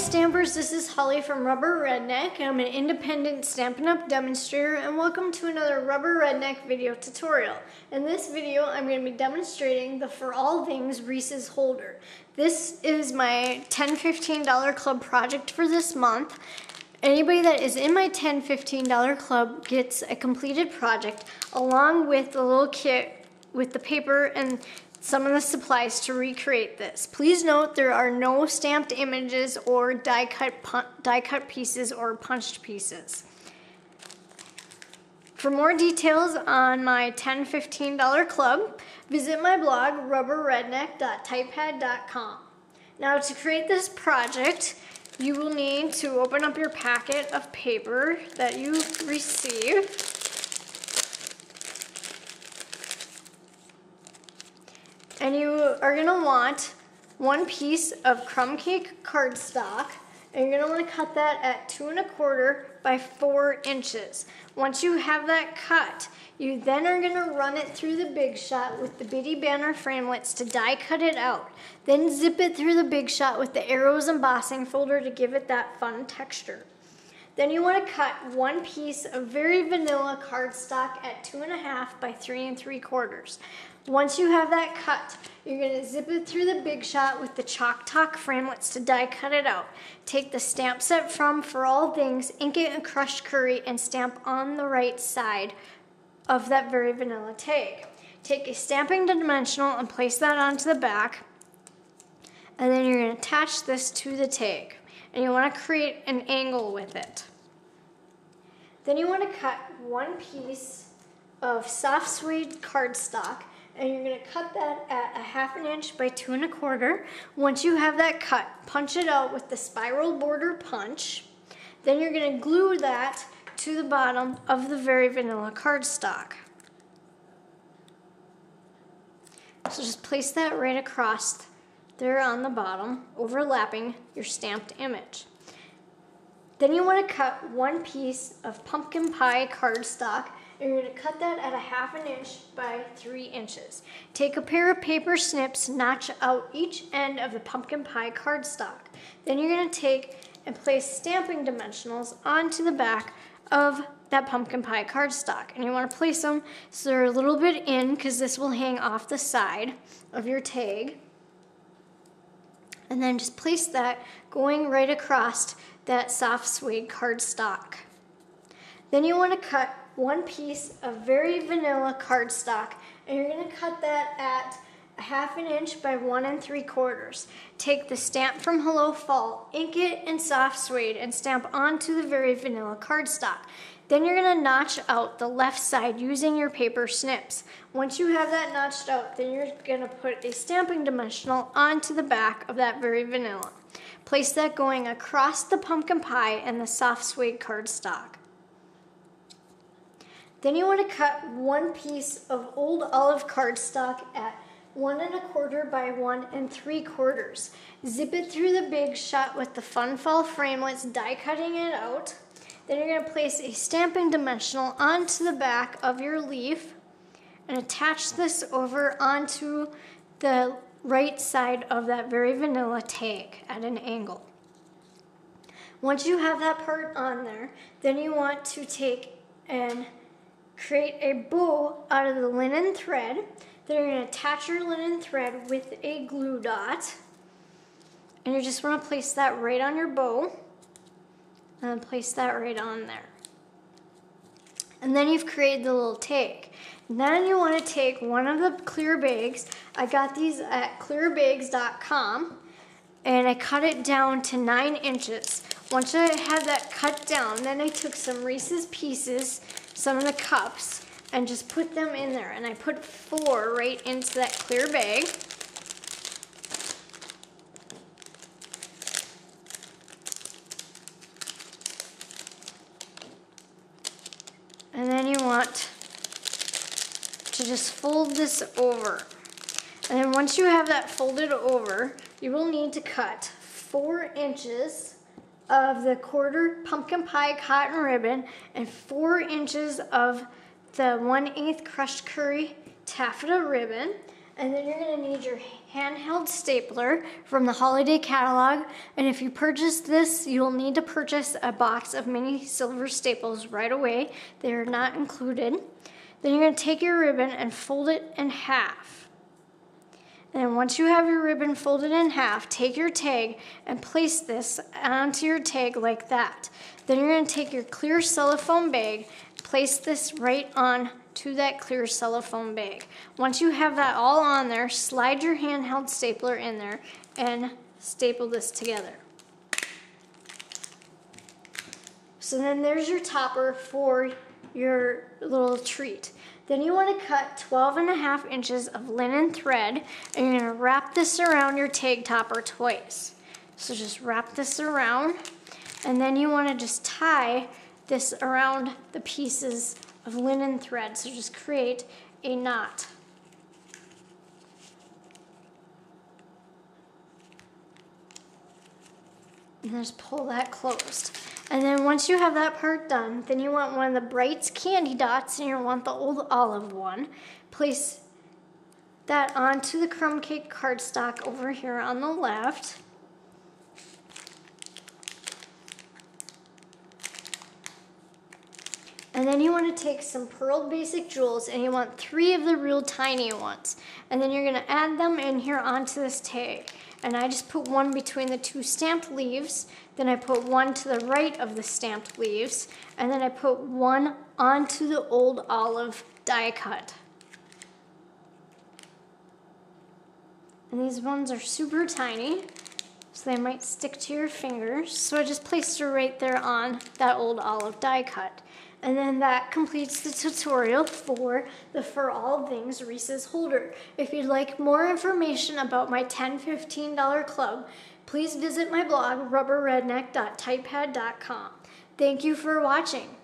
Stampers, this is Holly from Rubber Redneck. I'm an independent Stampin' Up! Demonstrator, and welcome to another Rubber Redneck video tutorial. In this video, I'm going to be demonstrating the For All Things Reese's holder. This is my $10-15 club project for this month. Anybody that is in my $10-15 club gets a completed project along with a little kit with the paper and some of the supplies to recreate this. Please note there are no stamped images or die cut pieces or punched pieces. For more details on my $10-15 club, visit my blog rubberredneck.typepad.com. Now, to create this project, you will need to open up your packet of paper that you received. And you are going to want one piece of crumb cake cardstock, and you're going to want to cut that at 2 1/4 by 4 inches. Once you have that cut, you then are going to run it through the Big Shot with the bitty banner framelits to die cut it out. Then zip it through the Big Shot with the arrows embossing folder to give it that fun texture. Then you want to cut one piece of very vanilla cardstock at 2 1/2 by 3 3/4. Once you have that cut, you're going to zip it through the Big Shot with the Chalk Talk framelits to die cut it out. Take the stamp set from For All Things, ink it in crushed curry, and stamp on the right side of that very vanilla tag. Take a stamping dimensional and place that onto the back, and then you're going to attach this to the tag. And you want to create an angle with it. Then you want to cut one piece of soft suede cardstock, and you're going to cut that at 1/2 inch by 2 1/4. Once you have that cut, punch it out with the spiral border punch. Then you're going to glue that to the bottom of the very vanilla cardstock. So just place that right across there on the bottom, overlapping your stamped image. Then you want to cut one piece of pumpkin pie cardstock, and you're going to cut that at 1/2 inch by 3 inches. Take a pair of paper snips, notch out each end of the pumpkin pie cardstock. Then you're going to take and place stamping dimensionals onto the back of that pumpkin pie cardstock. And you want to place them so they're a little bit in, because this will hang off the side of your tag. And then just place that going right across that soft suede cardstock. Then you want to cut one piece of very vanilla cardstock, and you're going to cut that at 1/2 inch by 1 3/4. Take the stamp from Hello Fall, ink it in soft suede, and stamp onto the very vanilla cardstock. Then you're going to notch out the left side using your paper snips. Once you have that notched out, then you're going to put a stamping dimensional onto the back of that very vanilla. Place that going across the pumpkin pie and the soft suede cardstock. Then you want to cut one piece of old olive cardstock at 1 1/4 by 1 3/4. Zip it through the Big Shot with the Fun Fall framelits, die cutting it out. Then you're going to place a stamping dimensional onto the back of your leaf and attach this over onto the right side of that very vanilla tag at an angle. Once you have that part on there, then you want to take and create a bow out of the linen thread. Then you're going to attach your linen thread with a glue dot. And you just want to place that right on your bow. And then place that right on there. And then you've created the little tag. And then you want to take one of the clear bags. I got these at clearbags.com. And I cut it down to 9 inches. Once I had that cut down, then I took some Reese's Pieces, some of the cups, and just put them in there. And I put 4 right into that clear bag. And then you want to just fold this over. And then once you have that folded over, you will need to cut 4 inches of the 1/4 pumpkin pie cotton ribbon and 4 inches of the 1/8 crushed curry taffeta ribbon. And then you're going to need your handheld stapler from the holiday catalog. And if you purchase this, you'll need to purchase a box of mini silver staples right away. They're not included. Then you're going to take your ribbon and fold it in half. And once you have your ribbon folded in half, take your tag and place this onto your tag like that. Then you're going to take your clear cellophane bag, place this right on to that clear cellophane bag. Once you have that all on there, slide your handheld stapler in there and staple this together. So then there's your topper for your little treat. Then you want to cut 12.5 inches of linen thread, and you're going to wrap this around your tag topper twice. So just wrap this around, and then you want to just tie this around the pieces of linen thread. So just create a knot. And just pull that closed. And then once you have that part done, then you want one of the Bright's candy dots, and you want the old olive one. Place that onto the crumb cake cardstock over here on the left. And then you want to take some pearl basic jewels, and you want 3 of the real tiny ones. And then you're going to add them in here onto this tag. And I just put one between the 2 stamped leaves, then I put one to the right of the stamped leaves, and then I put one onto the old olive die cut. And these ones are super tiny, so they might stick to your fingers. So I just placed her right there on that old olive die cut. And then that completes the tutorial for the For All Things Reese's holder. If you'd like more information about my $10-15 club, please visit my blog, rubberredneck.typepad.com. Thank you for watching.